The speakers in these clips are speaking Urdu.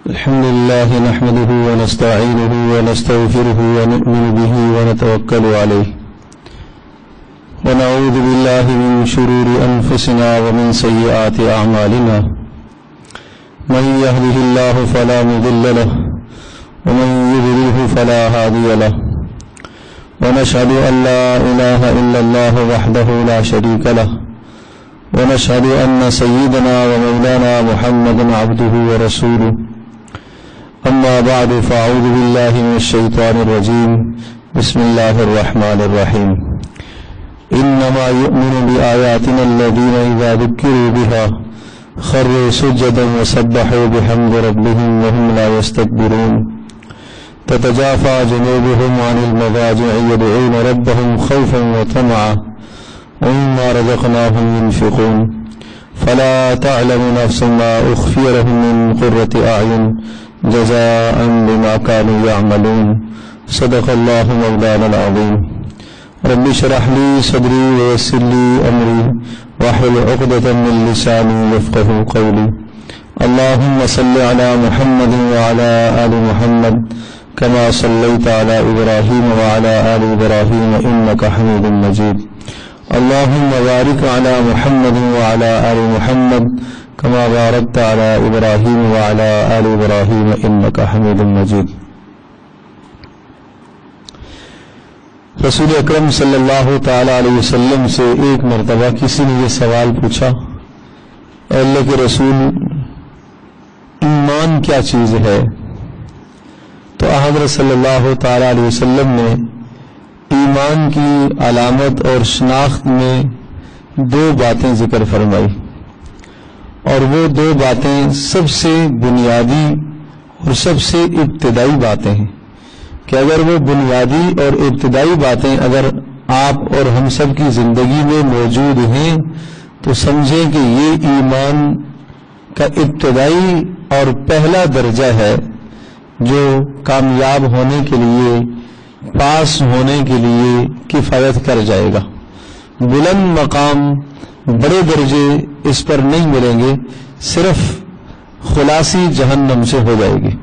الحمد لله نحمده ونستعينه ونستغفره ونؤمن به ونتوكل عليه ونعوذ بالله من شرور أنفسنا ومن سيئات أعمالنا من يهده الله فلا مضل له ومن يضلله فلا هادي له ونشهد أن لا إله إلا الله وحده لا شريك له ونشهد أن سيدنا ومولانا محمدا عبده ورسوله أما بعد فأعوذ بالله من الشيطان الرجيم بسم الله الرحمن الرحيم إنما يؤمن بآياتنا الذين إذا ذكروا بها خروا سجدا وسبحوا بحمد ربهم وهم لا يستكبرون تتجافى جنوبهم عن المضاجع يدعون ربهم خوفا وطمعا ومما رزقناهم ينفقون فلا تعلم نفس ما أخفي لهم من قرة أعين جزاء بما كانوا يعملون صدق الله مولانا العظيم رب اشرح لي صدري ويسر لي أمري واحلل عقدة من لساني يفقهوا قولي اللهم صل على محمد وعلى آل محمد كما صليت على إبراهيم وعلى آل إبراهيم إنك حميد مجيد اللهم بارك على محمد وعلى آل محمد كما باركت على إبراهيم وعلى آل إبراهيم إنك حميد مجيد. رسول اکرم صلی اللہ تعالی علیہ وسلم سے ایک مرتبہ کسی نے یہ سوال پوچھا، اے اللہ کے رسول، ایمان کیا چیز ہے؟ تو حضرت صلی اللہ تعالی علیہ وسلم نے ایمان کی علامت اور شناخت میں دو باتیں ذکر فرمائی، اور وہ دو باتیں سب سے بنیادی اور سب سے ابتدائی باتیں ہیں کہ اگر وہ بنیادی اور ابتدائی باتیں اگر آپ اور ہم سب کی زندگی میں موجود ہیں تو سمجھیں کہ یہ ایمان کا ابتدائی اور پہلا درجہ ہے جو کامیاب ہونے کے لیے، پاس ہونے کے لیے کفایت کر جائے گا۔ بلند مقام، بڑے درجے اس پر نہیں ملیں گے، صرف خلاصی جہنم سے ہو جائے گی۔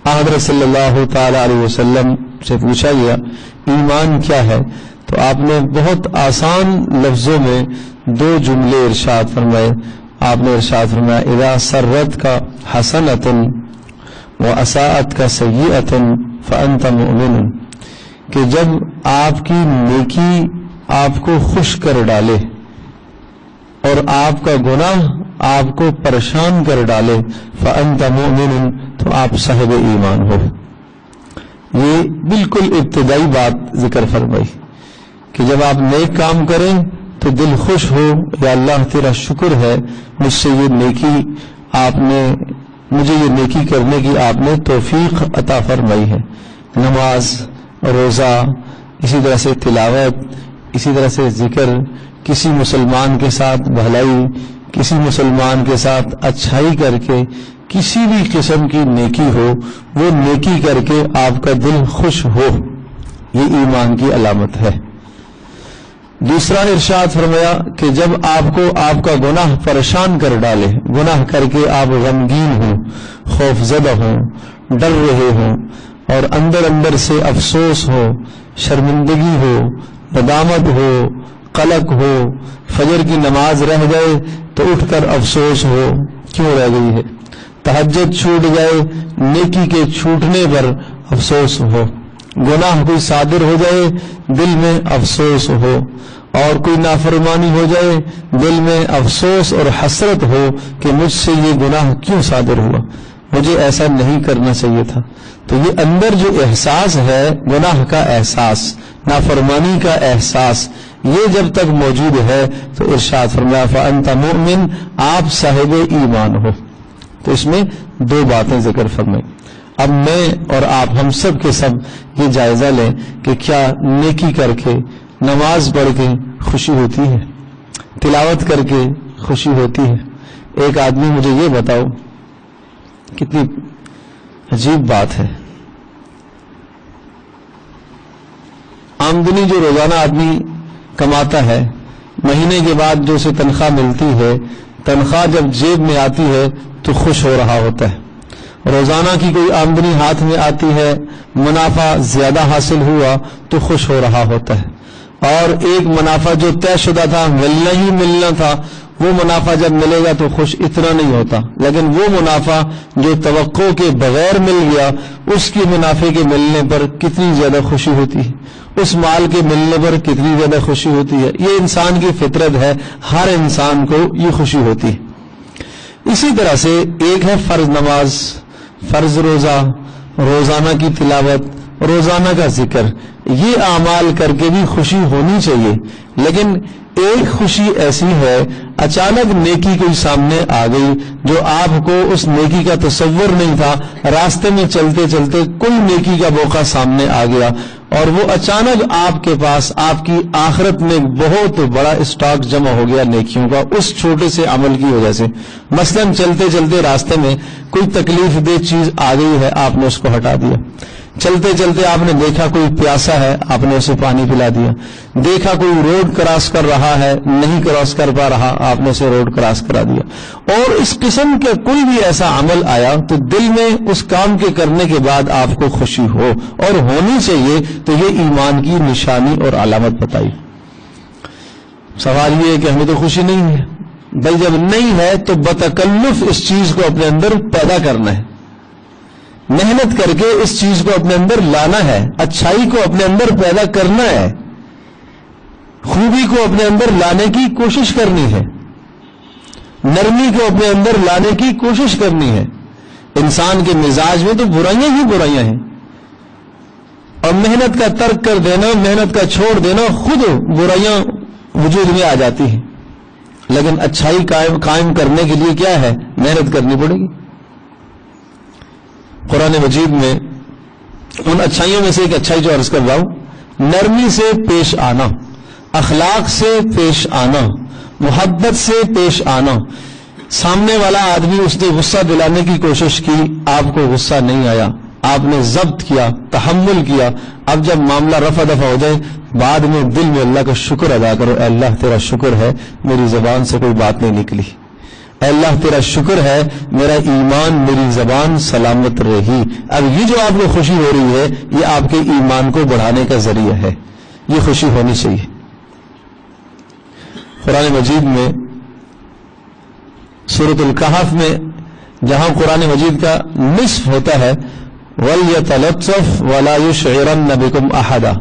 حضرت صلی اللہ تعالی علیہ وسلم سے پوچھا گیا ایمان کیا ہے، تو آپ نے بہت آسان لفظوں میں دو جملے ارشاد فرمائے۔ آپ نے ارشاد فرمایا اذا سرت کا حسنۃ واساءت کا سیئۃ فانت مؤمن، کہ جب آپ کی نیکی آپ کو خوش کر ڈالے اور آپ کا گناہ آپ کو پریشان کر ڈالے فأنت مؤمن، تو آپ صاحب ایمان ہو۔ یہ بالکل ابتدائی بات ذکر فرمائی کہ جب آپ نیک کام کریں تو دل خوش ہو، یا اللہ تیرا شکر ہے مجھ سے یہ نیکی آپ نے، مجھے یہ نیکی کرنے کی آپ نے توفیق عطا فرمائی ہے۔ نماز، روزہ، اسی طرح سے تلاوت، اسی طرح سے ذکر، کسی مسلمان کے ساتھ بھلائی، کسی مسلمان کے ساتھ اچھائی کر کے کسی بھی قسم کی نیکی ہو، وہ نیکی کر کے آپ کا دل خوش ہو، یہ ایمان کی علامت ہے۔ دوسرا ارشاد فرمایا کہ جب آپ کو آپ کا گناہ پریشان کر ڈالے، گناہ کر کے آپ غمگین ہوں، خوف زدہ ہوں، ڈر رہے ہوں، اور اندر اندر سے افسوس ہو، شرمندگی ہو، ندامت ہو، قلق ہو، فجر کی نماز رہ جائے تو اٹھ کر افسوس ہو کیوں رہ گئی ہے، تہجد چھوٹ جائے، نیکی کے چھوٹنے پر افسوس ہو، گناہ کوئی صادر ہو جائے دل میں افسوس ہو، اور کوئی نافرمانی ہو جائے دل میں افسوس اور حسرت ہو کہ مجھ سے یہ گناہ کیوں صادر ہوا، مجھے ایسا نہیں کرنا چاہیے تھا۔ تو یہ اندر جو احساس ہے، گناہ کا احساس، نافرمانی کا احساس، یہ جب تک موجود ہے تو ارشاد فرمایا فأنت مؤمن، آپ صاحب ایمان ہو۔ تو اس میں دو باتیں ذکر فرمائی۔ اب میں اور آپ ہم سب کے سب یہ جائزہ لیں کہ کیا نیکی کر کے، نماز پڑھ کے خوشی ہوتی ہے، تلاوت کر کے خوشی ہوتی ہے؟ ایک آدمی مجھے یہ بتاؤ، کتنی عجیب بات ہے، آمدنی جو روزانہ آدمی کماتا ہے، مہینے کے بعد جو اسے تنخواہ ملتی ہے، تنخواہ جب جیب میں آتی ہے تو خوش ہو رہا ہوتا ہے، روزانہ کی کوئی آمدنی ہاتھ میں آتی ہے، منافع زیادہ حاصل ہوا تو خوش ہو رہا ہوتا ہے، اور ایک منافع جو طے شدہ تھا، ملنا ہی ملنا تھا، وہ منافع جب ملے گا تو خوش اتنا نہیں ہوتا، لیکن وہ منافع جو توقع کے بغیر مل گیا، اس کی منافع کے ملنے پر کتنی زیادہ خوشی ہوتی ہے، اس مال کے ملنے پر کتنی زیادہ خوشی ہوتی ہے۔ یہ انسان کی فطرت ہے، ہر انسان کو یہ خوشی ہوتی ہے۔ اسی طرح سے ایک ہے فرض نماز، فرض روزہ، روزانہ کی تلاوت، روزانہ کا ذکر، یہ اعمال کر کے بھی خوشی ہونی چاہیے، لیکن ایک خوشی ایسی ہے اچانک نیکی کوئی سامنے آ گئی جو آپ کو اس نیکی کا تصور نہیں تھا، راستے میں چلتے چلتے کوئی نیکی کا موقع سامنے آ گیا اور وہ اچانک آپ کے پاس آپ کی آخرت میں بہت بڑا اسٹاک جمع ہو گیا نیکیوں کا اس چھوٹے سے عمل کی وجہ سے۔ مثلا چلتے چلتے راستے میں کوئی تکلیف دہ چیز آ گئی ہے، آپ نے اس کو ہٹا دیا، چلتے چلتے آپ نے دیکھا کوئی پیاسا ہے، آپ نے اسے پانی پلا دیا، دیکھا کوئی روڈ کراس کر رہا ہے، نہیں کراس کر پا رہا، آپ نے اسے روڈ کراس کرا دیا، اور اس قسم کا کوئی بھی ایسا عمل آیا تو دل میں اس کام کے کرنے کے بعد آپ کو خوشی ہو اور ہونی چاہیے، تو یہ ایمان کی نشانی اور علامت بتائی۔ سوال یہ ہے کہ ہمیں تو خوشی نہیں ہے، بھائی جب نہیں ہے تو بتکلف اس چیز کو اپنے اندر پیدا کرنا ہے، محنت کر کے اس چیز کو اپنے اندر لانا ہے، اچھائی کو اپنے اندر پیدا کرنا ہے، خوبی کو اپنے اندر لانے کی کوشش کرنی ہے، نرمی کو اپنے اندر لانے کی کوشش کرنی ہے۔ انسان کے مزاج میں تو برائیاں ہی برائیاں ہیں، اور محنت کا ترک کر دینا، محنت کا چھوڑ دینا، خود برائیاں وجود میں آ جاتی ہیں، لیکن اچھائی قائم کرنے کے لیے کیا ہے؟ محنت کرنی پڑے گی۔ قرآن مجید میں ان اچھائیوں میں سے ایک اچھائی جو عرض کر رہا ہوں، نرمی سے پیش آنا، اخلاق سے پیش آنا، محبت سے پیش آنا۔ سامنے والا آدمی اس نے غصہ دلانے کی کوشش کی، آپ کو غصہ نہیں آیا، آپ نے ضبط کیا، تحمل کیا، اب جب معاملہ رفع دفع ہو جائے بعد میں دل میں اللہ کا شکر ادا کرو، اے اللہ تیرا شکر ہے میری زبان سے کوئی بات نہیں نکلی، اے اللہ تیرا شکر ہے میرا ایمان، میری زبان سلامت رہی۔ اب یہ جو آپ کو خوشی ہو رہی ہے یہ آپ کے ایمان کو بڑھانے کا ذریعہ ہے، یہ خوشی ہونی چاہیے۔ قرآن مجید میں سورۃ الکہف میں جہاں قرآن مجید کا نصف ہوتا ہے وَلْيَتَلَطَّفْ وَلَا يُشْعِرَنَّ بِكُمْ أَحَدًا،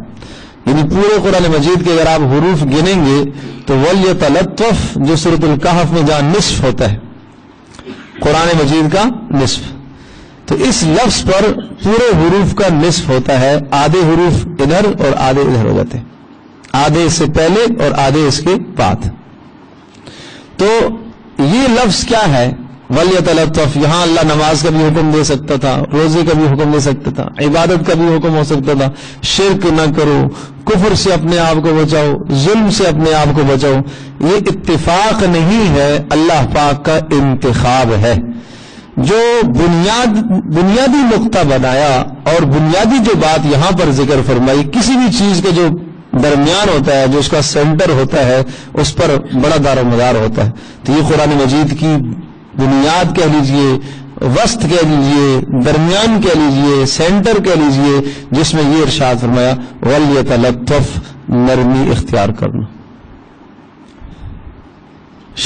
یعنی پورے قرآن مجید کے اگر آپ حروف گنیں گے تو وَلْيَتَلَطَّفْ جو سورۃ الکہف میں جہاں نصف ہوتا ہے، قرآن مجید کا نصف، تو اس لفظ پر پورے حروف کا نصف ہوتا ہے، آدھے حروف ادھر اور آدھے ادھر ہو جاتے ہیں، آدھے اس سے پہلے اور آدھے اس کے بعد۔ تو یہ لفظ کیا ہے؟ وَلْيَتَلَطَّفْ، یہاں اللہ نماز کا بھی حکم دے سکتا تھا، روزے کا بھی حکم دے سکتا تھا، عبادت کا بھی حکم ہو سکتا تھا، شرک نہ کرو، کفر سے اپنے آپ کو بچاؤ، ظلم سے اپنے آپ کو بچاؤ۔ یہ اتفاق نہیں ہے، اللہ پاک کا انتخاب ہے۔ جو بنیادی نقطہ بنایا اور بنیادی جو بات یہاں پر ذکر فرمائی، کسی بھی چیز کا جو درمیان ہوتا ہے، جو اس کا سینٹر ہوتا ہے، اس پر بڑا دار و مدار ہوتا ہے۔ تو یہ قرآن مجید کی بنیاد کہہ لیجئے، وسط کہہ لیجئے، درمیان کہہ لیجئے، سینٹر کہہ لیجئے، جس میں یہ ارشاد فرمایا وَلْيَتَلَطَّفْ، نرمی اختیار کرنا۔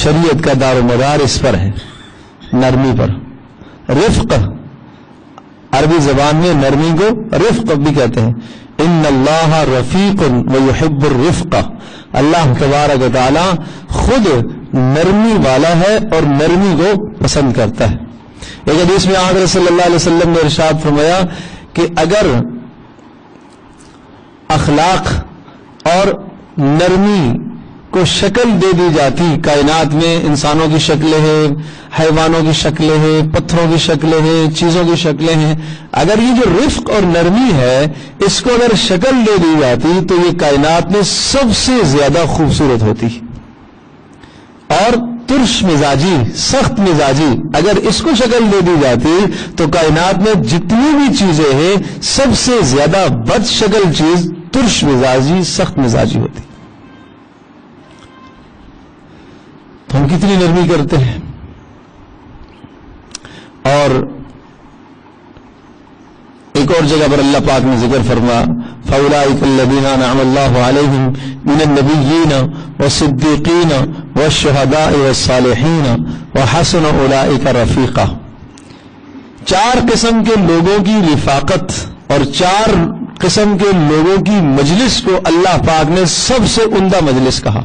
شریعت کا دار و مدار اس پر ہے، نرمی پر۔ رفق، عربی زبان میں نرمی کو رفق بھی کہتے ہیں۔ ان اللہ رفیق ویحب الرفق، اللہ تبارک و تعالی خود نرمی والا ہے اور نرمی کو پسند کرتا ہے۔ ایک حدیث میں حضرت صلی اللہ علیہ وسلم نے ارشاد فرمایا کہ اگر اخلاق اور نرمی کو شکل دے دی جاتی، کائنات میں انسانوں کی شکلیں ہیں، حیوانوں کی شکلیں ہیں، پتھروں کی شکلیں ہیں، چیزوں کی شکلیں ہیں، اگر یہ جو رفق اور نرمی ہے اس کو اگر شکل دے دی جاتی تو یہ کائنات میں سب سے زیادہ خوبصورت ہوتی، اور ترش مزاجی، سخت مزاجی اگر اس کو شکل دے دی جاتی تو کائنات میں جتنی بھی چیزیں ہیں سب سے زیادہ بد شکل چیز ترش مزاجی، سخت مزاجی ہوتی۔ تو ہم کتنی نرمی کرتے ہیں، اور ایک اور جگہ پر اللہ پاک نے ذکر فرما فَأُولَٰئِكَ الَّذِينَ أَنْعَمَ اللَّهُ عَلَيْهِم مِّنَ النَّبِيِّينَ وَالصِّدِّيقِينَ وَالشُّهَدَاءِ وَالصَّالِحِينَ وَحَسُنَ أُولَٰئِكَ رَفِيقًا۔ 4 قسم کے لوگوں کی رفاقت اور 4 قسم کے لوگوں کی مجلس کو اللہ پاک نے سب سے عمدہ مجلس کہا۔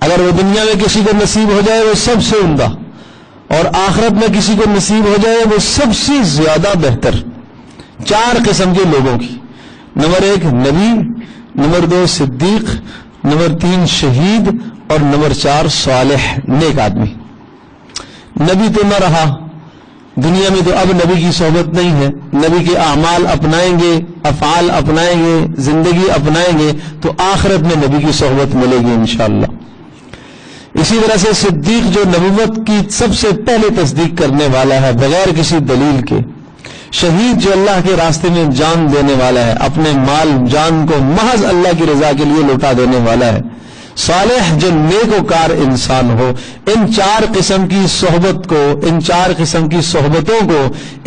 اگر وہ دنیا میں کسی کو نصیب ہو جائے وہ سب سے عمدہ، اور آخرت میں کسی کو نصیب ہو جائے وہ سب سے زیادہ بہتر۔ 4 قسم کے لوگوں کی، نمبر 1 نبی، نمبر 2 صدیق، نمبر 3 شہید، اور نمبر 4 صالح نیک آدمی۔ نبی تو نہ رہا دنیا میں، تو اب نبی کی صحبت نہیں ہے، نبی کے اعمال اپنائیں گے، افعال اپنائیں گے، زندگی اپنائیں گے تو آخرت میں نبی کی صحبت ملے گی انشاءاللہ۔ اسی طرح سے صدیق جو نبوت کی سب سے پہلے تصدیق کرنے والا ہے بغیر کسی دلیل کے، شہید جو اللہ کے راستے میں جان دینے والا ہے، اپنے مال جان کو محض اللہ کی رضا کے لیے لوٹا دینے والا ہے، صالح جو نیک وکار انسان ہو۔ ان 4 قسم کی صحبت کو، ان 4 قسم کی صحبتوں کو،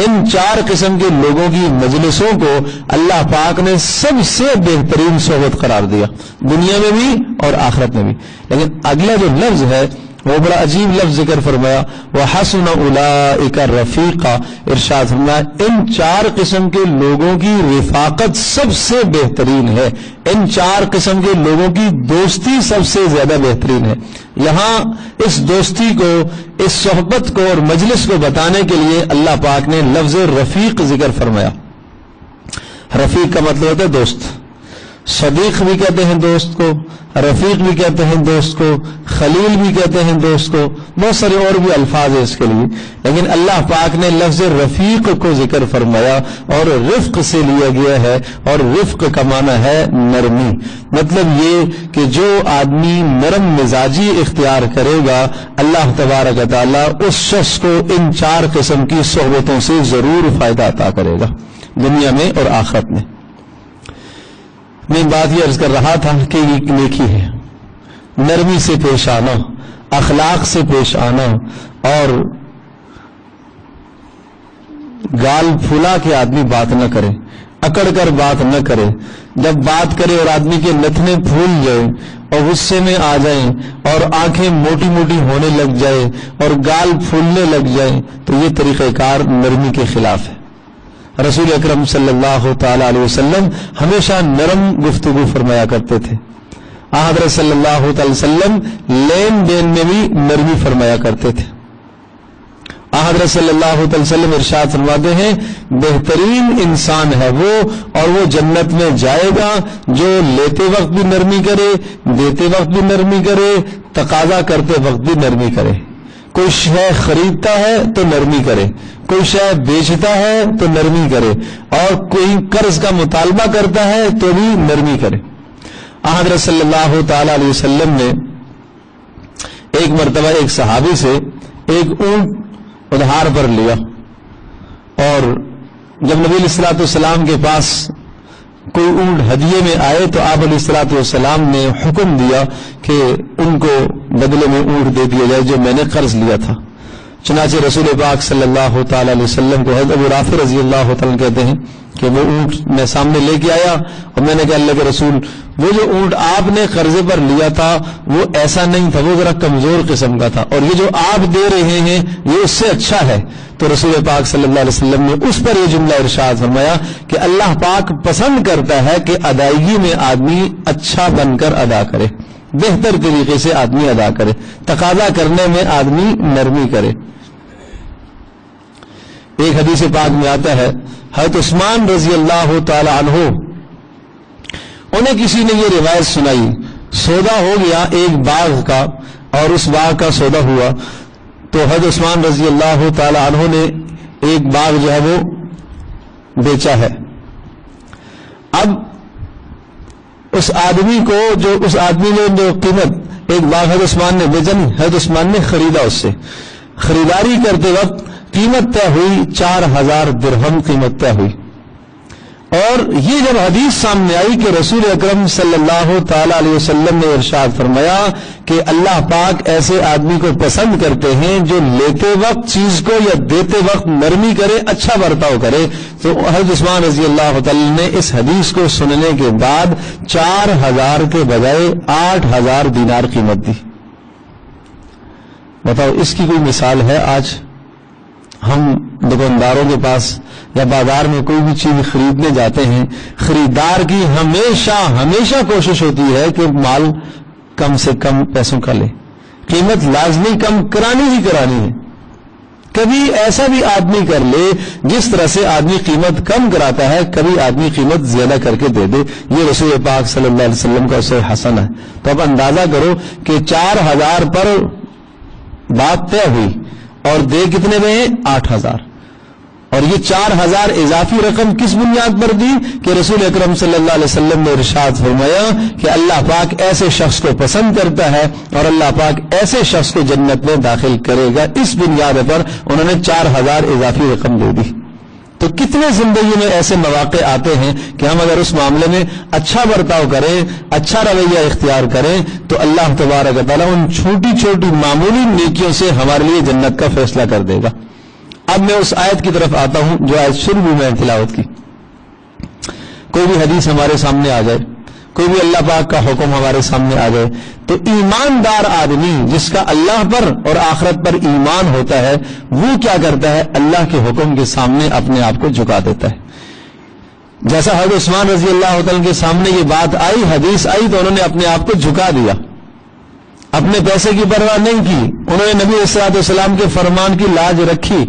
ان 4 قسم کے لوگوں کی مجلسوں کو اللہ پاک نے سب سے بہترین صحبت قرار دیا، دنیا میں بھی اور آخرت میں بھی۔ لیکن اگلا جو لفظ ہے وہ بڑا عجیب لفظ ذکر فرمایا، وَحَسُنَ أُولَٰئِكَ رَفِيقًا، ارشاد فرمایا ان 4 قسم کے لوگوں کی رفاقت سب سے بہترین ہے، ان 4 قسم کے لوگوں کی دوستی سب سے زیادہ بہترین ہے۔ یہاں اس دوستی کو، اس صحبت کو اور مجلس کو بتانے کے لیے اللہ پاک نے لفظ رفیق ذکر فرمایا۔ رفیق کا مطلب ہوتا ہے دوست، صدیق بھی کہتے ہیں دوست کو، رفیق بھی کہتے ہیں دوست کو، خلیل بھی کہتے ہیں دوست کو، بہت سارے اور بھی الفاظ ہیں اس کے لیے، لیکن اللہ پاک نے لفظ رفیق کو ذکر فرمایا اور رفق سے لیا گیا ہے، اور رفق کا معنی ہے نرمی۔ مطلب یہ کہ جو آدمی نرم مزاجی اختیار کرے گا اللہ تبارک و تعالیٰ اس شخص کو ان 4 قسم کی صحبتوں سے ضرور فائدہ عطا کرے گا دنیا میں اور آخرت میں۔ میں بات یہ عرض کر رہا تھا کہ یہ نیکی ہے، نرمی سے پیش آنا، اخلاق سے پیش آنا، اور گال پھلا کے آدمی بات نہ کرے، اکڑ کر بات نہ کرے۔ جب بات کرے اور آدمی کے نتنے پھول جائیں اور غصے میں آ جائیں اور آنکھیں موٹی موٹی ہونے لگ جائے اور گال پھولنے لگ جائیں تو یہ طریقہ کار نرمی کے خلاف ہے۔ رسول اکرم صلی اللہ تعالی علیہ وسلم ہمیشہ نرم گفتگو فرمایا کرتے تھے۔ حضرت صلی اللہ تعالی وسلم لین دین میں بھی نرمی فرمایا کرتے تھے۔ حضرت صلی اللہ تعالی وسلم ارشاد فرماتے ہیں بہترین انسان ہے وہ، اور وہ جنت میں جائے گا جو لیتے وقت بھی نرمی کرے، دیتے وقت بھی نرمی کرے، تقاضا کرتے وقت بھی نرمی کرے۔ کوئی شے خریدتا ہے تو نرمی کرے، کوئی شے بیچتا ہے تو نرمی کرے، اور کوئی قرض کا مطالبہ کرتا ہے تو بھی نرمی کرے۔ حضرت صلی اللہ تعالی علیہ وسلم نے ایک مرتبہ ایک صحابی سے ایک اونٹ ادھار پر لیا، اور جب نبی علیہ الصلوۃ والسلام کے پاس کوئی اونٹ ہدیے میں آئے تو آپ علیہ الصلوۃ والسلام نے حکم دیا کہ ان کو بدلے میں اونٹ دے دیا جائے جو میں نے قرض لیا تھا۔ چنانچہ رسول پاک صلی اللہ تعالی علیہ وسلم کو حضرت ابو رافع رضی اللہ تعالیٰ کہتے ہیں کہ وہ اونٹ میں سامنے لے کے آیا اور میں نے کہا اللہ کے رسول وہ جو اونٹ آپ نے قرضے پر لیا تھا وہ ایسا نہیں تھا، وہ ذرا کمزور قسم کا تھا، اور یہ جو آپ دے رہے ہیں یہ اس سے اچھا ہے۔ تو رسول پاک صلی اللہ علیہ وسلم نے اس پر یہ جملہ ارشاد فرمایا کہ اللہ پاک پسند کرتا ہے کہ ادائیگی میں آدمی اچھا بن کر ادا کرے، بہتر طریقے سے آدمی ادا کرے، تقاضا کرنے میں آدمی نرمی کرے۔ ایک حدیث پاک میں آتا ہے حضرت عثمان رضی اللہ تعالی عنہ انہیں کسی نے یہ روایت سنائی، سودا ہو گیا ایک باغ کا اور اس باغ کا سودا ہوا تو حضرت عثمان رضی اللہ تعالی عنہ نے ایک باغ جو ہے وہ بیچا ہے۔ اب اس آدمی کو اس آدمی نے جو قیمت ایک باغ حضرت عثمان نے بیچا نہیں، حضرت عثمان نے خریدا، اس سے خریداری کرتے وقت قیمت طے ہوئی 4000 درہم قیمت طے ہوئی۔ اور یہ جب حدیث سامنے آئی کہ رسول اکرم صلی اللہ تعالی علیہ وسلم نے ارشاد فرمایا کہ اللہ پاک ایسے آدمی کو پسند کرتے ہیں جو لیتے وقت چیز کو یا دیتے وقت نرمی کرے، اچھا برتاؤ کرے، تو حضرت عثمان رضی اللہ تعالی نے اس حدیث کو سننے کے بعد 4000 کے بجائے 8000 دینار قیمت دی۔ بتاؤ اس کی کوئی مثال ہے؟ آج ہم دکانداروں کے پاس یا بازار میں کوئی بھی چیز خریدنے جاتے ہیں، خریدار کی ہمیشہ کوشش ہوتی ہے کہ مال کم سے کم پیسوں کا لے، قیمت لازمی کم کرانی ہی کرانی ہے۔ کبھی ایسا بھی آدمی کر لے جس طرح سے آدمی قیمت کم کراتا ہے، کبھی آدمی قیمت زیادہ کر کے دے دے۔ یہ رسول پاک صلی اللہ علیہ وسلم کا اسوہ حسن ہے۔ تو اب اندازہ کرو کہ 4000 پر بات طے ہوئی اور دے کتنے میں 8000، اور یہ 4000 اضافی رقم کس بنیاد پر دی کہ رسول اکرم صلی اللہ علیہ وسلم نے ارشاد فرمایا کہ اللہ پاک ایسے شخص کو پسند کرتا ہے اور اللہ پاک ایسے شخص کو جنت میں داخل کرے گا۔ اس بنیاد پر انہوں نے 4000 اضافی رقم دے دی۔ تو کتنے زندگی میں ایسے مواقع آتے ہیں کہ ہم اگر اس معاملے میں اچھا برتاؤ کریں، اچھا رویہ اختیار کریں تو اللہ تبارک و تعالیٰ ان چھوٹی چھوٹی معمولی نیکیوں سے ہمارے لیے جنت کا فیصلہ کر دے گا۔ اب میں اس آیت کی طرف آتا ہوں جو آیت شروع میں تلاوت کی۔ کوئی بھی حدیث ہمارے سامنے آ جائے، کوئی بھی اللہ پاک کا حکم ہمارے سامنے آ جائے تو ایماندار آدمی جس کا اللہ پر اور آخرت پر ایمان ہوتا ہے وہ کیا کرتا ہے؟ اللہ کے حکم کے سامنے اپنے آپ کو جھکا دیتا ہے۔ جیسا حضرت عثمان رضی اللہ تعالیٰ کے سامنے یہ بات آئی، حدیث آئی، تو انہوں نے اپنے آپ کو جھکا دیا، اپنے پیسے کی پرواہ نہیں کی۔ انہوں نے نبی علیہ السلام کے فرمان کی لاج رکھی،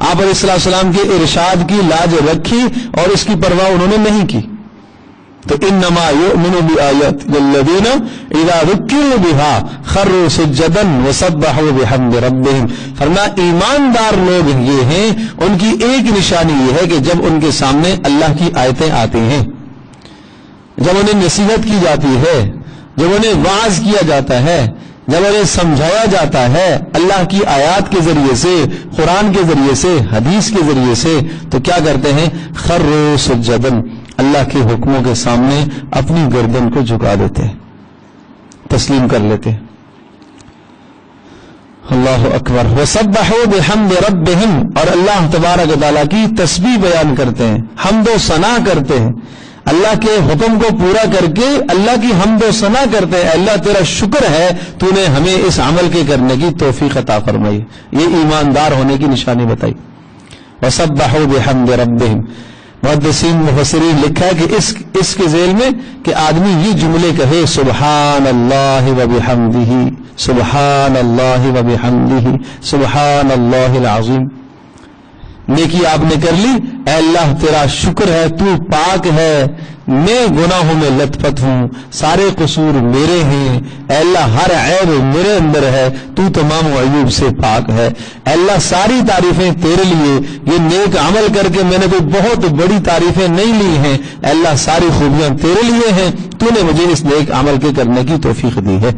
آپ علیہ السلام کے ارشاد کی لاج رکھی اور اس کی پرواہ انہوں نے نہیں کی۔ تو انما یؤمن بآیات الذین اذا ذکروا بها خروا سجدا وسبحوا بحمد ربهم، فرمایا ایماندار لوگ یہ ہیں، ان کی ایک نشانی یہ ہے کہ جب ان کے سامنے اللہ کی آیتیں آتی ہیں، جب انہیں نصیحت کی جاتی ہے، جب انہیں واعظ کیا جاتا ہے، جب انہیں سمجھایا جاتا ہے اللہ کی آیات کے ذریعے سے، قرآن کے ذریعے سے، حدیث کے ذریعے سے، تو کیا کرتے ہیں؟ خروا سجدا، اللہ کے حکموں کے سامنے اپنی گردن کو جھکا دیتے ہیں، تسلیم کر لیتے ہیں۔ اللہ اکبر۔ وسبحوا بحمد ربهم، اور اللہ تبارک و تعالیٰ کی تسبیح بیان کرتے ہیں، حمد و ثنا کرتے ہیں، اللہ کے حکم کو پورا کر کے اللہ کی حمد و ثنا کرتے ہیں۔ اللہ تیرا شکر ہے تو نے ہمیں اس عمل کے کرنے کی توفیق عطا فرمائی۔ یہ ایماندار ہونے کی نشانی بتائی۔ وسبحوا بحمد ربهم، محدثین مفسرین لکھا ہے کہ اس کے ذیل میں کہ آدمی یہ جملے کہے سبحان اللہ وبحمدہ، سبحان اللہ وبحمدہ، سبحان اللہ العظیم۔ نیکی آپ نے کر لی، اے اللہ تیرا شکر ہے، تو پاک ہے، میں گناہوں میں لت پت ہوں، سارے قصور میرے ہیں، اے اللہ ہر عیب میرے اندر ہے، تو تمام عیوب سے پاک ہے، اے اللہ ساری تعریفیں تیرے لیے، یہ نیک عمل کر کے میں نے کوئی بہت بڑی تعریفیں نہیں لی ہیں، اے اللہ ساری خوبیاں تیرے لیے ہیں، تو نے مجھے اس نیک عمل کے کرنے کی توفیق دی ہے۔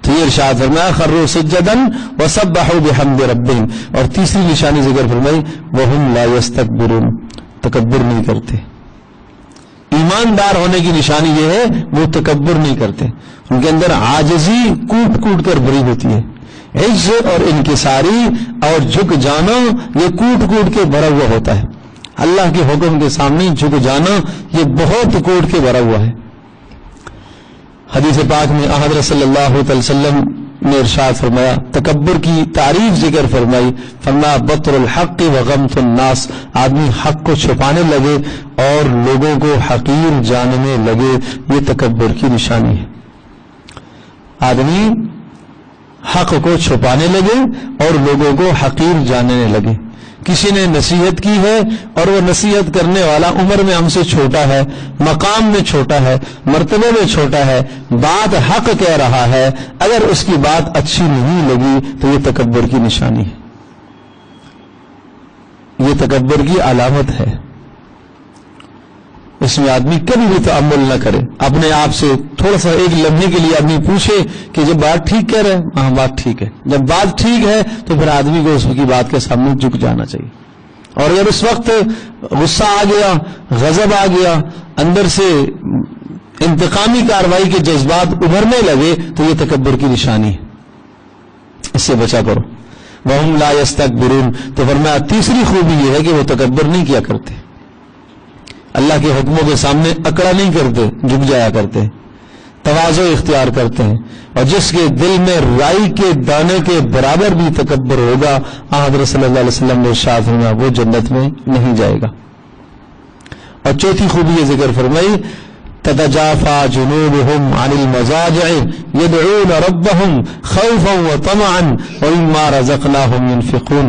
تو یہ ارشاد فرمایا خروا سجدا وسبحوا بحمد ربهم، اور تیسری نشانی ذکر فرمائی وهم لا يستكبرون، تکبر نہیں کرتے۔ ایماندار ہونے کی نشانی یہ ہے وہ تکبر نہیں کرتے، ان کے اندر عاجزی کوٹ کوٹ کر بھری ہوتی ہے، عجز اور انکساری اور جھک جانا یہ کوٹ کوٹ کے بھرا ہوا ہوتا ہے۔ اللہ کے حکم کے سامنے جھک جانا یہ بہت کوٹ کے بھرا ہوا ہے۔ حدیث پاک میں حضرت صلی اللہ علیہ وسلم نے ارشاد فرمایا، تکبر کی تعریف ذکر فرمائی، فرمایا بطر الحق وغمط الناس، آدمی حق کو چھپانے لگے اور لوگوں کو حقیر جاننے لگے، یہ تکبر کی نشانی ہے۔ آدمی حق کو چھپانے لگے اور لوگوں کو حقیر جاننے لگے۔ کسی نے نصیحت کی ہے اور وہ نصیحت کرنے والا عمر میں ہم سے چھوٹا ہے، مقام میں چھوٹا ہے، مرتبے میں چھوٹا ہے، بات حق کہہ رہا ہے، اگر اس کی بات اچھی نہیں لگی تو یہ تکبر کی نشانی ہے، یہ تکبر کی علامت ہے۔ اس میں آدمی کبھی بھی تأمل نہ کرے، اپنے آپ سے تھوڑا سا ایک لمحے کے لیے آدمی پوچھے کہ جب بات ٹھیک کہہ رہے ہیں، ہاں بات ٹھیک ہے، جب بات ٹھیک ہے تو پھر آدمی کو اس کی بات کے سامنے جھک جانا چاہیے، اور اگر اس وقت غصہ آ گیا، غضب آ گیا، اندر سے انتقامی کارروائی کے جذبات ابھرنے لگے تو یہ تکبر کی نشانی ہے، اس سے بچا کرو۔ وَهُمْ لَا يَسْتَكْبِرُونَ، تو فرمایا تیسری خوبی یہ ہے کہ وہ تکبر نہیں کیا کرتے، اللہ کے حکموں کے سامنے اکڑا نہیں کرتے، جھک جایا کرتے، تواضع اختیار کرتے ہیں۔ اور جس کے دل میں رائی کے دانے کے برابر بھی تکبر ہوگا، حضرت صلی اللہ علیہ وسلم نے ارشاد فرمایا وہ جنت میں نہیں جائے گا۔ اور چوتھی خوبی یہ ذکر فرمائی، تتجافى جنوبهم عن المضاجع يدعون ربهم خوفا وطمعا ومما رزقناهم ينفقون،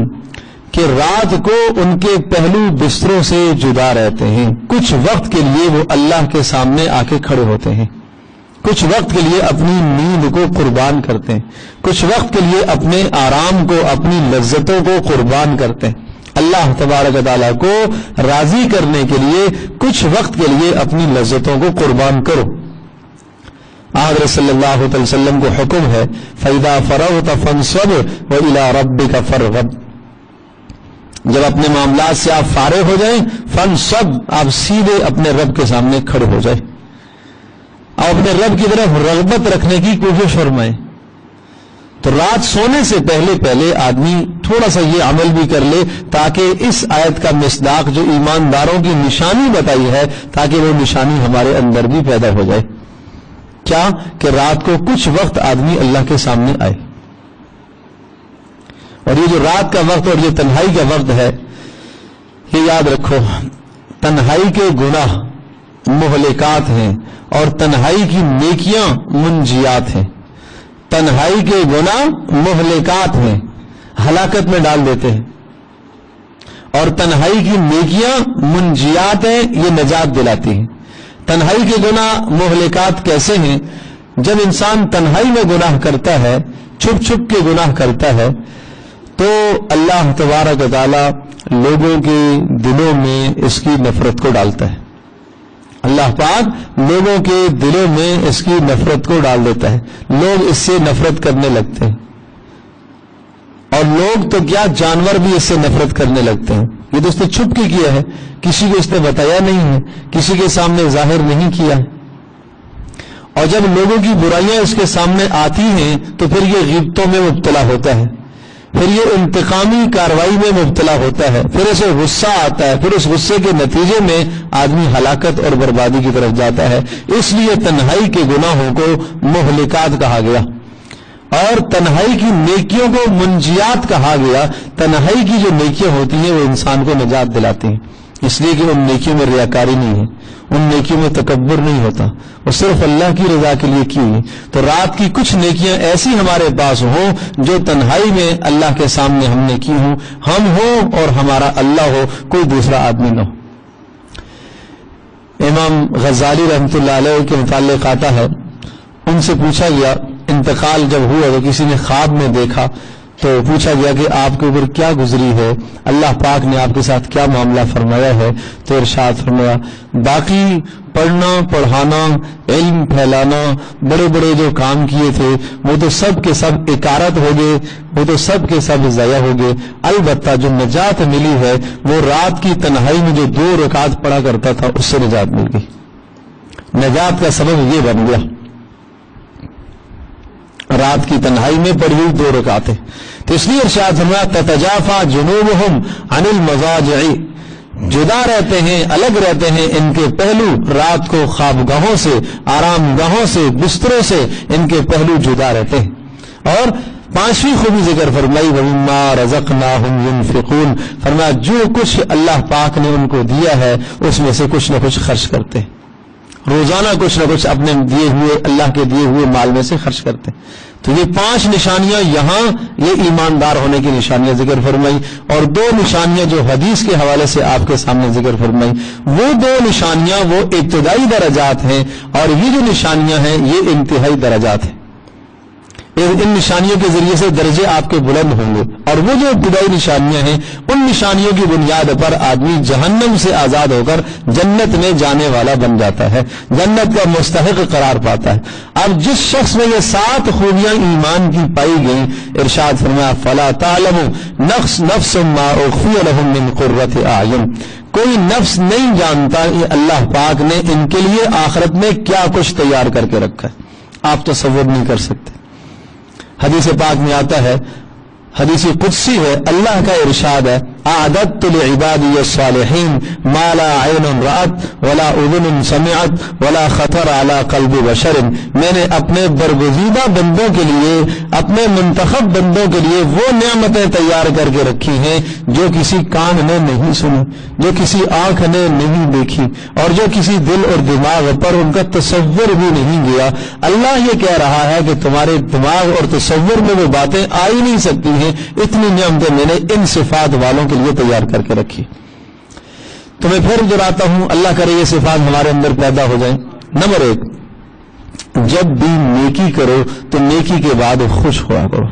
کہ رات کو ان کے پہلو بستروں سے جدا رہتے ہیں، کچھ وقت کے لیے وہ اللہ کے سامنے آ کے کھڑے ہوتے ہیں، کچھ وقت کے لیے اپنی نیند کو قربان کرتے ہیں، کچھ وقت کے لیے اپنے آرام کو، اپنی لذتوں کو قربان کرتے ہیں، اللہ تبارک و تعالیٰ کو راضی کرنے کے لیے کچھ وقت کے لیے اپنی لذتوں کو قربان کرو۔ حضرت صلی اللہ علیہ وسلم کو حکم ہے فَإِذَا فَرَغْتَ فَانْصَبْ وَإِلَىٰ رَبِّكَ فَارْغَب، جب اپنے معاملات سے آپ فارغ ہو جائیں، فَانْصَبْ، آپ سیدھے اپنے رب کے سامنے کھڑے ہو جائیں، آپ اپنے رب کی طرف رغبت رکھنے کی کوشش فرمائیں۔ تو رات سونے سے پہلے آدمی تھوڑا سا یہ عمل بھی کر لے تاکہ اس آیت کا مصداق جو ایمانداروں کی نشانی بتائی ہے، تاکہ وہ نشانی ہمارے اندر بھی پیدا ہو جائے۔ کیا کہ رات کو کچھ وقت آدمی اللہ کے سامنے آئے۔ اور یہ جو رات کا وقت اور یہ تنہائی کا وقت ہے، یہ یاد رکھو، تنہائی کے گناہ مہلکات ہیں اور تنہائی کی نیکیاں منجیات ہیں۔ تنہائی کے گناہ مہلکات ہیں، ہلاکت میں ڈال دیتے ہیں، اور تنہائی کی نیکیاں منجیات ہیں، یہ نجات دلاتی ہیں۔ تنہائی کے گناہ مہلکات کیسے ہیں؟ جب انسان تنہائی میں گناہ کرتا ہے، چھپ چھپ کے گناہ کرتا ہے، تو اللہ تبارک و تعالی لوگوں کے دلوں میں اس کی نفرت کو ڈالتا ہے۔ اللہ پاک لوگوں کے دلوں میں اس کی نفرت کو ڈال دیتا ہے، لوگ اس سے نفرت کرنے لگتے ہیں، اور لوگ تو کیا جانور بھی اس سے نفرت کرنے لگتے ہیں۔ یہ تو اس نے چھپ کے کیا ہے، کسی کو اس نے بتایا نہیں ہے، کسی کے سامنے ظاہر نہیں کیا ہے، اور جب لوگوں کی برائیاں اس کے سامنے آتی ہیں تو پھر یہ غیبتوں میں مبتلا ہوتا ہے، پھر یہ انتقامی کارروائی میں مبتلا ہوتا ہے، پھر اسے غصہ آتا ہے، پھر اس غصے کے نتیجے میں آدمی ہلاکت اور بربادی کی طرف جاتا ہے۔ اس لیے تنہائی کے گناہوں کو مہلکات کہا گیا اور تنہائی کی نیکیوں کو منجیات کہا گیا۔ تنہائی کی جو نیکیاں ہوتی ہیں وہ انسان کو نجات دلاتی ہیں، اس لیے کہ ان نیکیوں میں ریاکاری نہیں ہے، ان نیکیوں میں تکبر نہیں ہوتا، وہ صرف اللہ کی رضا کے لیے کی ہوئی۔ تو رات کی کچھ نیکیاں ایسی ہمارے پاس ہوں جو تنہائی میں اللہ کے سامنے ہم نے کی ہوں، ہم ہوں اور ہمارا اللہ ہو، کوئی دوسرا آدمی نہ ہو۔ امام غزالی رحمۃ اللہ علیہ کے متعلق آتا ہے، ان سے پوچھا گیا، انتقال جب ہوا تو کسی نے خواب میں دیکھا تو پوچھا گیا کہ آپ کے اوپر کیا گزری ہے، اللہ پاک نے آپ کے ساتھ کیا معاملہ فرمایا ہے؟ تو ارشاد فرمایا، باقی پڑھنا پڑھانا علم پھیلانا بڑے بڑے جو کام کیے تھے وہ تو سب کے سب اکارت ہو گئے، وہ تو سب کے سب ضائع ہو گئے، البتہ جو نجات ملی ہے وہ رات کی تنہائی میں جو 2 رکعت پڑھا کرتا تھا اس سے نجات مل گئی، نجات کا سبب یہ بن گیا، رات کی تنہائی میں پڑھی ہوئی 2 رکعتیں۔ تو اس لیے ارشاد فرمایا تتجافى جنوبهم عن المضاجع، جدا رہتے ہیں، الگ رہتے ہیں ان کے پہلو رات کو خوابگاہوں سے، آرام گاہوں سے، بستروں سے ان کے پہلو جدا رہتے ہیں۔ اور 5ویں خوبی ذکر فرمائی وَمِمَّا رَزَقْنَاهُمْ يُنْفِقُونَ، فرمایا جو کچھ اللہ پاک نے ان کو دیا ہے اس میں سے کچھ نہ کچھ خرچ کرتے ہیں، روزانہ کچھ نہ کچھ اپنے دیے ہوئے اللہ کے دیے ہوئے مال میں سے خرچ کرتے ہیں۔ تو یہ 5 نشانیاں یہاں یہ ایماندار ہونے کی نشانیاں ذکر فرمائی، اور 2 نشانیاں جو حدیث کے حوالے سے آپ کے سامنے ذکر فرمائی، وہ 2 نشانیاں وہ ابتدائی درجات ہیں، اور یہ جو نشانیاں ہیں یہ انتہائی درجات ہیں۔ ان نشانیوں کے ذریعے سے درجے آپ کے بلند ہوں گے، اور وہ جو ابتدائی نشانیاں ہیں ان نشانیوں کی بنیاد پر آدمی جہنم سے آزاد ہو کر جنت میں جانے والا بن جاتا ہے، جنت کا مستحق قرار پاتا ہے۔ اب جس شخص میں یہ 7 خوبیاں ایمان کی پائی گئیں، ارشاد فرمایا فلا تعلم نفس ما اخفی لهم من قرۃ اعین، کوئی نفس نہیں جانتا کہ اللہ پاک نے ان کے لیے آخرت میں کیا کچھ تیار کر کے رکھا ہے، آپ تصور نہیں کر سکتے۔ حدیث پاک میں آتا ہے، حدیث قدسی ہے، اللہ کا ارشاد ہے اعددت لعبادی الصالحین ما لا عین رأت ولا اذن سمعت ولا خطر علی قلب بشر، میں نے اپنے برگزیدہ بندوں کے لیے، اپنے منتخب بندوں کے لیے وہ نعمتیں تیار کر کے رکھی ہیں جو کسی کان نے نہیں سنی، جو کسی آنکھ نے نہیں دیکھی، اور جو کسی دل اور دماغ پر ان کا تصور بھی نہیں گیا۔ اللہ یہ کہہ رہا ہے کہ تمہارے دماغ اور تصور میں وہ باتیں آ ہی نہیں سکتی ہیں، اتنی نعمتیں میں نے ان صفات والوں کے لیے تیار کر کے رکھی۔ تو میں پھر دہراتا ہوں، اللہ کرے یہ صفات ہمارے اندر پیدا ہو جائیں۔ نمبر 1، جب بھی نیکی کرو تو نیکی کے بعد خوش ہوا کرو،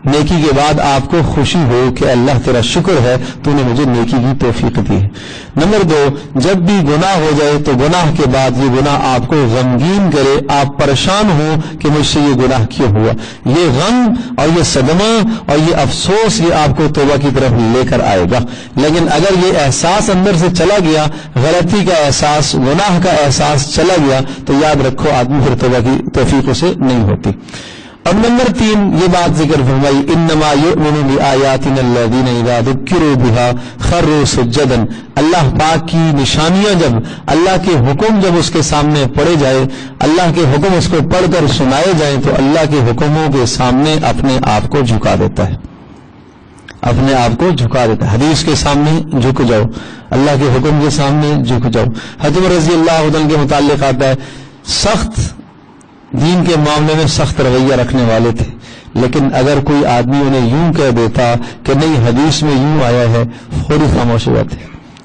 نیکی کے بعد آپ کو خوشی ہو کہ اللہ تیرا شکر ہے تو نے مجھے نیکی کی توفیق دی ہے۔ نمبر 2، جب بھی گناہ ہو جائے تو گناہ کے بعد یہ گناہ آپ کو غمگین کرے، آپ پریشان ہو کہ مجھ سے یہ گناہ کیوں ہوا، یہ غم اور یہ صدمہ اور یہ افسوس یہ آپ کو توبہ کی طرف لے کر آئے گا۔ لیکن اگر یہ احساس اندر سے چلا گیا، غلطی کا احساس، گناہ کا احساس چلا گیا، تو یاد رکھو آدمی پھر توبہ کی توفیق اسے نہیں ہوتی۔ اور نمبر 3 یہ بات ذکر فرمائی انما یؤمن بآیاتنا الذین اذا ذکروا بها خروا سجدا، اللہ پاک کی نشانیاں جب، اللہ کے حکم جب اس کے سامنے پڑھے جائے، اللہ کے حکم اس کو پڑھ کر سنائے جائیں تو اللہ کے حکموں کے سامنے اپنے آپ کو جھکا دیتا ہے، اپنے آپ کو جھکا دیتا ہے۔ حدیث کے سامنے جھک جاؤ، اللہ کے حکم کے سامنے جھک جاؤ۔ حضرت عمر رضی اللہ عنہ کے متعلق آتا ہے، سخت دین کے معاملے میں سخت رویہ رکھنے والے تھے، لیکن اگر کوئی آدمی انہیں یوں کہہ دیتا کہ نہیں حدیث میں یوں آیا ہے، فوری خاموش ہو جاتے۔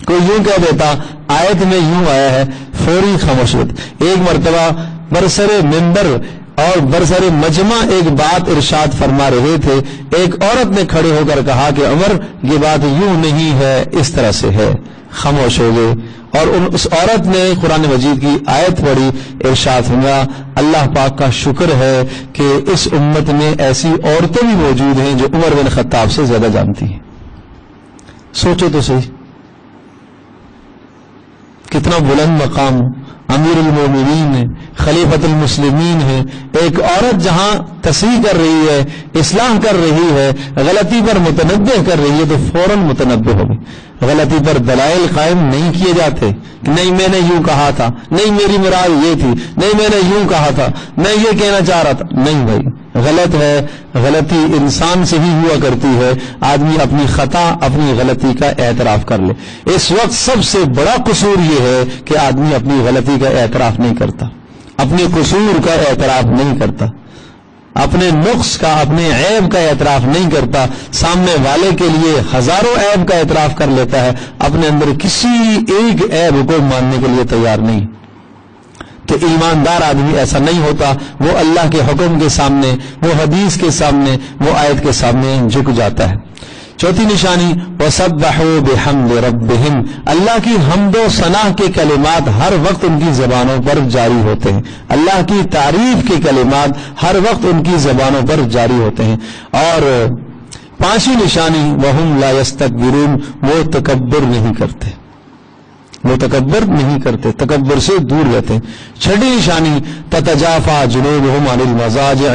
کوئی یوں کہہ دیتا آیت میں یوں آیا ہے، فوری خاموش ہو جاتے۔ ایک مرتبہ برسر منبر اور برسر مجمع ایک بات ارشاد فرما رہے تھے، ایک عورت نے کھڑے ہو کر کہا کہ عمر یہ بات یوں نہیں ہے، اس طرح سے ہے، خاموش ہو گئے۔ اور اس عورت نے قرآن مجید کی آیت پڑھی، ارشاد فرمایا اللہ پاک کا شکر ہے کہ اس امت میں ایسی عورتیں بھی موجود ہیں جو عمر بن خطاب سے زیادہ جانتی ہیں۔ سوچو تو صحیح، کتنا بلند مقام، امیر المومنین ہے، خلیفۃ المسلمین ہے، ایک عورت جہاں تصحیح کر رہی ہے، اصلاح کر رہی ہے، غلطی پر متنبہ کر رہی ہے تو فوراً متنبہ ہوگی۔ غلطی پر دلائل قائم نہیں کیے جاتے کہ نہیں میں نے یوں کہا تھا، نہیں میری مراد یہ تھی، نہیں میں نے یوں کہا تھا، میں یہ کہنا چاہ رہا تھا، نہیں بھائی غلط ہے، غلطی انسان سے ہی ہوا کرتی ہے، آدمی اپنی خطا اپنی غلطی کا اعتراف کر لے۔ اس وقت سب سے بڑا قصور یہ ہے کہ آدمی اپنی غلطی کا اعتراف نہیں کرتا، اپنے قصور کا اعتراف نہیں کرتا، اپنے نقص کا، اپنے عیب کا اعتراف نہیں کرتا، سامنے والے کے لیے ہزاروں عیب کا اعتراف کر لیتا ہے، اپنے اندر کسی ایک عیب کو ماننے کے لیے تیار نہیں۔ تو ایماندار آدمی ایسا نہیں ہوتا، وہ اللہ کے حکم کے سامنے، وہ حدیث کے سامنے، وہ آیت کے سامنے جھک جاتا ہے۔ چوتھی نشانی وَسَبَّحُوا بِحَمْدِ رَبِّهِمْ، اللہ کی حمد و ثنا کے کلمات ہر وقت ان کی زبانوں پر جاری ہوتے ہیں، اللہ کی تعریف کے کلمات ہر وقت ان کی زبانوں پر جاری ہوتے ہیں۔ اور پانچویں نشانی وَهُمْ لَا يَسْتَكْبِرُونَ، وہ تکبر نہیں کرتے، وہ تکبر نہیں کرتے، تکبر سے دور رہتے ہیں۔ چھٹی نشانی تتجافا جنوبہم عن المضاجع،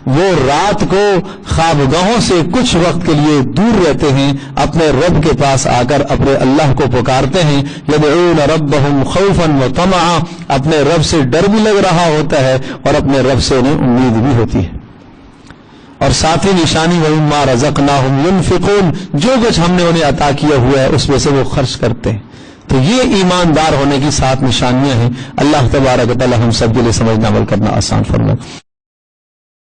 وہ رات کو خوابگاہوں سے کچھ وقت کے لیے دور رہتے ہیں، اپنے رب کے پاس آ کر اپنے اللہ کو پکارتے ہیں، یدعون ربہم خوفا وطمعا، اپنے رب سے ڈر بھی لگ رہا ہوتا ہے اور اپنے رب سے انہیں امید بھی ہوتی ہے۔ اور ساتویں نشانی وَمِمَّا رَزَقْنَاهُمْ يُنْفِقُونَ، جو کچھ ہم نے انہیں عطا کیا ہوا ہے اس میں سے وہ خرچ کرتے ہیں۔ تو یہ ایماندار ہونے کی 7 نشانیاں ہیں۔ اللہ تبارک و تعالی ہم سب کے لیے سمجھنا عمل کرنا آسان فرمائے۔